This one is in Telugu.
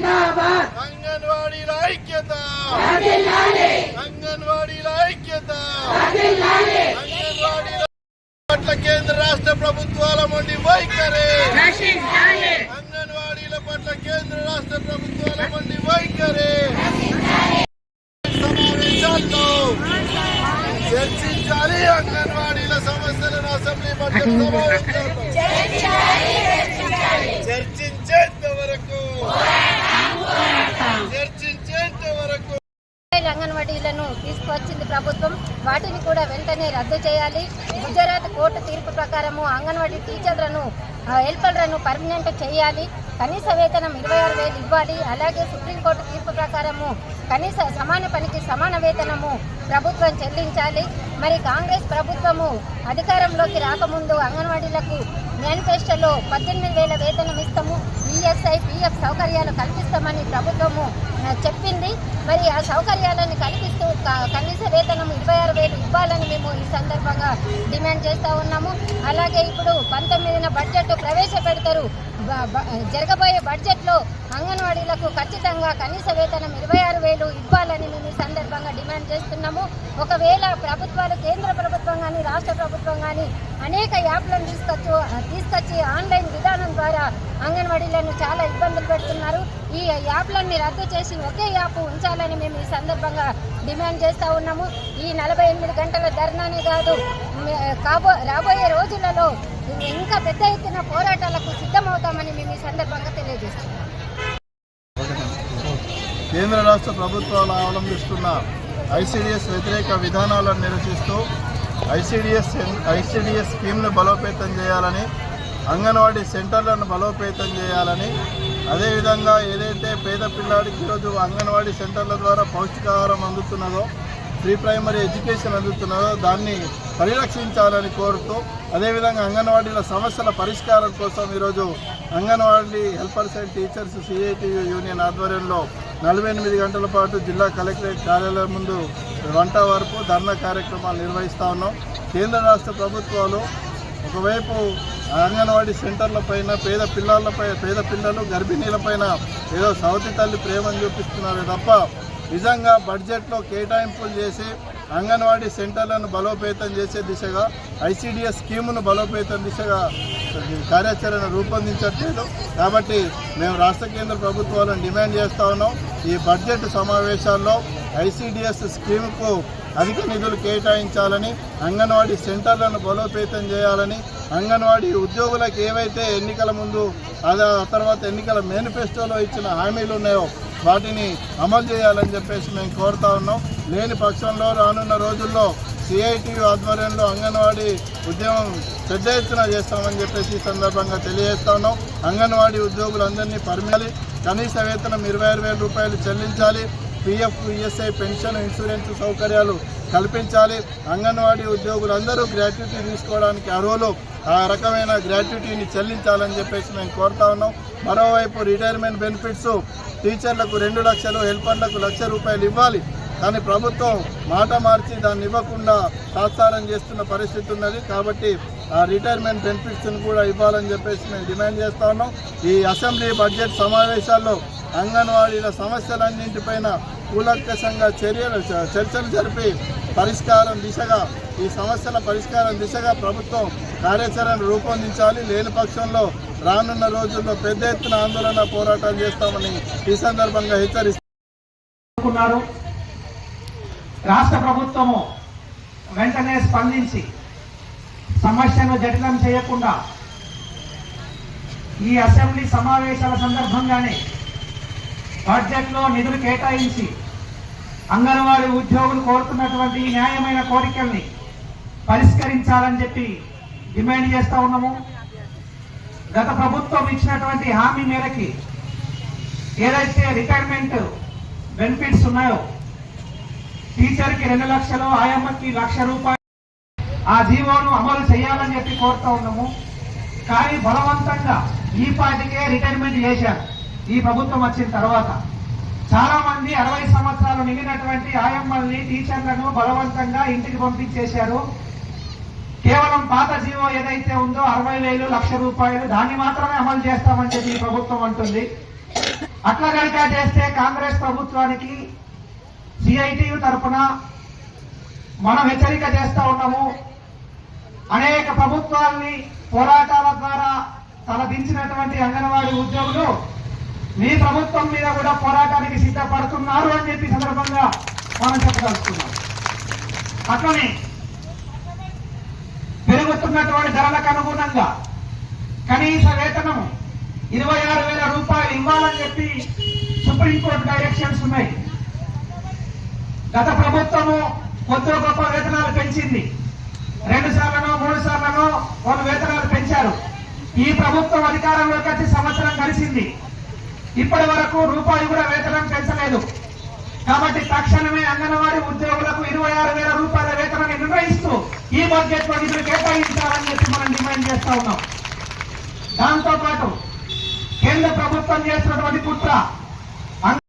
అంగన్వాడీల ఐక్యత, అంగన్వాడీల ఐక్యత, అంగన్వాడీల పట్ల కేంద్ర రాష్ట్ర ప్రభుత్వాల మొండి వైఖరి, అంగన్వాడీల పట్ల కేంద్ర రాష్ట్ర ప్రభుత్వాల మొండి వైఖరి. సమావేశాల్లో చర్చించాలి అంగన్వాడీల సమస్యలను. అసెంబ్లీ బడ్జెట్ సమావేశాల్లో చర్చించేంత వరకు అంగన్వాడీలను తీసుకువచ్చింది ప్రభుత్వం. వాటిని కూడా వెంటనే రద్దు చేయాలి. గుజరాత్ కోర్టు తీర్పు ప్రకారము అంగన్వాడీ టీచర్లను హెల్పర్లను పర్మనెంట్ చేయాలి. కనీస వేతనం 26,000 ఇవ్వాలి. అలాగే సుప్రీంకోర్టు తీర్పు ప్రకారము కనీస సమాన పనికి సమాన వేతనము ప్రభుత్వం చెల్లించాలి. మరి కాంగ్రెస్ ప్రభుత్వము అధికారంలోకి రాకముందు అంగన్వాడీలకు మేనిఫెస్టోలో 18,000 వేతనం ఇస్తాము, ఈఎస్ఐ పిఎఫ్ సౌకర్యాలు కల్పిస్తామని ప్రభుత్వము చెప్పింది. మరి ఆ సౌకర్యాలను కల్పిస్తూ కనీస వేతనం 26,000 ఇవ్వాలని మేము ఈ సందర్భంగా డిమాండ్ చేస్తూ ఉన్నాము. అలాగే ఇప్పుడు 19న బడ్జెట్ ప్రవేశపెడతారు. జరగబోయే బడ్జెట్లో అంగన్వాడీలకు ఖచ్చితంగా కనీస వేతనం 26,000 ఇవ్వాలని మేము ఈ సందర్భంగా డిమాండ్ చేస్తున్నాము. ఒకవేళ ప్రభుత్వాలు కేంద్ర ప్రభుత్వం కానీ రాష్ట్ర ప్రభుత్వం కానీ అనేక యాప్లను తీసుకొచ్చి ఆన్లైన్ విధానం ద్వారా అంగన్వాడీలను చాలా ఇబ్బందులు పెడుతున్నారు. ఈ యాప్లన్నీ రద్దు చేసి ఒకే యాప్ ఉంచాలని మేము ఈ సందర్భంగా డిమాండ్ చేస్తూ ఉన్నాము. ఈ 48 గంటల ధర్నానే కాదు, రాబోయే రోజులలో ఇంకా పెద్ద ఎత్తున పోరాటాలకు సిద్ధమవుతామని మేము ఈ సందర్భంగా తెలియజేస్తున్నాం. కేంద్ర రాష్ట్ర ప్రభుత్వాలు అవలంబిస్తున్న ఐసిడిఎస్ వ్యతిరేక విధానాలను నిరసిస్తూ ఐసిడిఎస్ స్కీమ్ను బలోపేతం చేయాలని, అంగన్వాడీ సెంటర్లను బలోపేతం చేయాలని, అదేవిధంగా ఏదైతే పేద పిల్లాడికి ఈరోజు అంగన్వాడీ సెంటర్ల ద్వారా పౌష్టికాహారం అందుతున్నదో, ప్రీ ప్రైమరీ ఎడ్యుకేషన్ అందుతున్నదో దాన్ని పరిరక్షించాలని కోరుతూ, అదేవిధంగా అంగన్వాడీల సమస్యల పరిష్కారం కోసం ఈరోజు anganwadi helpers and teachers CITU union ఆధ్వర్యంలో 48 గంటల పాటు జిల్లా కలెక్టరేట్ కార్యాలయం ముందు గంట వరకు ధర్నా కార్యక్రమాలు నిర్వహిస్తూ ఉన్నాం. కేంద్ర రాష్ట్ర ప్రభుత్వాలు ఒకవైపు అంగన్వాడీ సెంటర్లపైన పేద పిల్లలు గర్భిణీలపైన ఏదో సౌతి తల్లి ప్రేమను చూపిస్తున్నారు తప్ప నిజంగా బడ్జెట్లో కేటాయింపులు చేసి అంగన్వాడీ సెంటర్లను బలోపేతం చేసే దిశగా, ఐసిడిఎస్ స్కీమును బలోపేతం దిశగా కార్యాచరణ రూపొందించట్లేదు. కాబట్టి మేము రాష్ట్ర కేంద్ర ప్రభుత్వాలను డిమాండ్ చేస్తూ ఉన్నాం. ఈ బడ్జెట్ సమావేశాల్లో ఐసిడిఎస్ స్కీమ్కు అధిక నిధులు కేటాయించాలని, అంగన్వాడీ సెంటర్లను బలోపేతం చేయాలని, అంగన్వాడీ ఉద్యోగులకు ఏవైతే ఎన్నికల ముందు ఆ తర్వాత ఎన్నికల మేనిఫెస్టోలో ఇచ్చిన హామీలు ఉన్నాయో వాటిని అమలు చేయాలని చెప్పేసి మేము కోరుతా ఉన్నాం. లేని పక్షంలో రానున్న రోజుల్లో సిఐటియు ఆధ్వర్యంలో అంగన్వాడీ ఉద్యమం పెద్ద ఎత్తున చేస్తామని చెప్పేసి ఈ సందర్భంగా తెలియజేస్తా ఉన్నాం. అంగన్వాడీ ఉద్యోగులందరినీ పరిమితి, కనీస వేతనం 26,000 రూపాయలు చెల్లించాలి, పిఎఫ్ ఈఎస్ఐ పెన్షన్ ఇన్సూరెన్స్ సౌకర్యాలు కల్పించాలి. అంగన్వాడీ ఉద్యోగులందరూ గ్రాట్యుటీ తీసుకోవడానికి అర్హులు, ఆ రకమైన గ్రాట్యుటీని చెల్లించాలని చెప్పేసి మేము కోరుతా ఉన్నాం. మరోవైపు రిటైర్మెంట్ బెనిఫిట్స్ టీచర్లకు 2 లక్షలు, హెల్పర్లకు 1,00,000 రూపాయలు ఇవ్వాలి. కానీ ప్రభుత్వం మాట మార్చి దాన్ని ఇవ్వకుండా తాత్సారం చేస్తున్న పరిస్థితి ఉన్నది. కాబట్టి ఆ రిటైర్మెంట్ బెనిఫిట్స్ను కూడా ఇవ్వాలని చెప్పేసి మేము డిమాండ్ చేస్తా ఉన్నాం. ఈ అసెంబ్లీ బడ్జెట్ సమావేశాల్లో అంగన్వాడీల సమస్యలన్నింటిపైన కూలంకషంగా చర్చలు జరిపి ఈ సమస్యల పరిష్కారం దిశగా ప్రభుత్వం కార్యాచరణ రూపొందించాలి. లేని పక్షంలో రానున్న రోజుల్లో పెద్ద ఎత్తున ఆందోళన పోరాటాలు చేస్తామని ఈ సందర్భంగా హెచ్చరిస్తున్నారు. రాష్ట్ర ప్రభుత్వము వెంటనే స్పందించి సమస్యను జటిలం చేయకుండా ఈ అసెంబ్లీ సమావేశాల సందర్భంగానే బడ్జెట్లో నిధులు కేటాయించి అంగన్వాడీ ఉద్యోగులు కోరుతున్నటువంటి న్యాయమైన కోరికల్ని పరిష్కరించాలని చెప్పి డిమాండ్ చేస్తూ ఉన్నాము. గత ప్రభుత్వం ఇచ్చినటువంటి హామీ మేరకి ఏదైతే రిటైర్మెంట్ బెనిఫిట్స్ ఉన్నాయో, టీచర్కి 2 లక్షలు, ఆయమ్మకి 1,00,000 రూపాయలు, ఆ జీవోను అమలు చేయాలని చెప్పి కోరుతూ ఉన్నాము. కానీ బలవంతంగా ఈ పాటికే రిటైర్మెంట్ చేశారు. ఈ ప్రభుత్వం వచ్చిన తర్వాత చాలా మంది 60 సంవత్సరాలు నిండినటువంటి ఆయమ్మల్ని, టీచర్లను బలవంతంగా ఇంటికి పంపించేశారు. కేవలం పాత జీవో ఏదైతే ఉందో 60,000, 1,00,000 రూపాయలు దాన్ని మాత్రమే అమలు చేస్తామని చెప్పి ఈ ప్రభుత్వం అంటుంది. అట్లా కనుక చేస్తే కాంగ్రెస్ ప్రభుత్వానికి సిఐటియు తరఫున మనం హెచ్చరిక చేస్తా ఉన్నాము. అనేక ప్రభుత్వాల్ని పోరాటాల ద్వారా తలదించినటువంటి అంగన్వాడీ ఉద్యోగులు మీ ప్రభుత్వం మీద కూడా పోరాటానికి సిద్ధపడుతున్నారు అని చెప్పి సందర్భంగా మనం చెప్పదలుచుకున్నాం. అట్లనే పెరుగుతున్నటువంటి ధరలకు అనుగుణంగా కనీస వేతనం 26,000 రూపాయలు ఇవ్వాలని చెప్పి సుప్రీంకోర్టు డైరెక్షన్స్ ఉన్నాయి. గత ప్రభుత్వము కొద్ది గొప్ప వేతనాలు పెంచింది. 2 సార్లనో 3 సార్లనో వాళ్ళు వేతనాలు పెంచారు. ఈ ప్రభుత్వం అధికారంలోకి వచ్చి సంవత్సరం గడిచింది. ఇప్పటి వరకు రూపాయి కూడా వేతనం పెంచలేదు. కాబట్టి తక్షణమే అంగన్వాడీ ఉద్యోగులకు 26,000 రూపాయల వేతనాన్ని నిర్ణయిస్తూ ఈ బడ్జెట్ లో నిధులు కేటాయించాలని చెప్పి మనం డిమాండ్ చేస్తా ఉన్నాం. దాంతో పాటు కేంద్ర ప్రభుత్వం చేస్తున్నటువంటి కుట్ర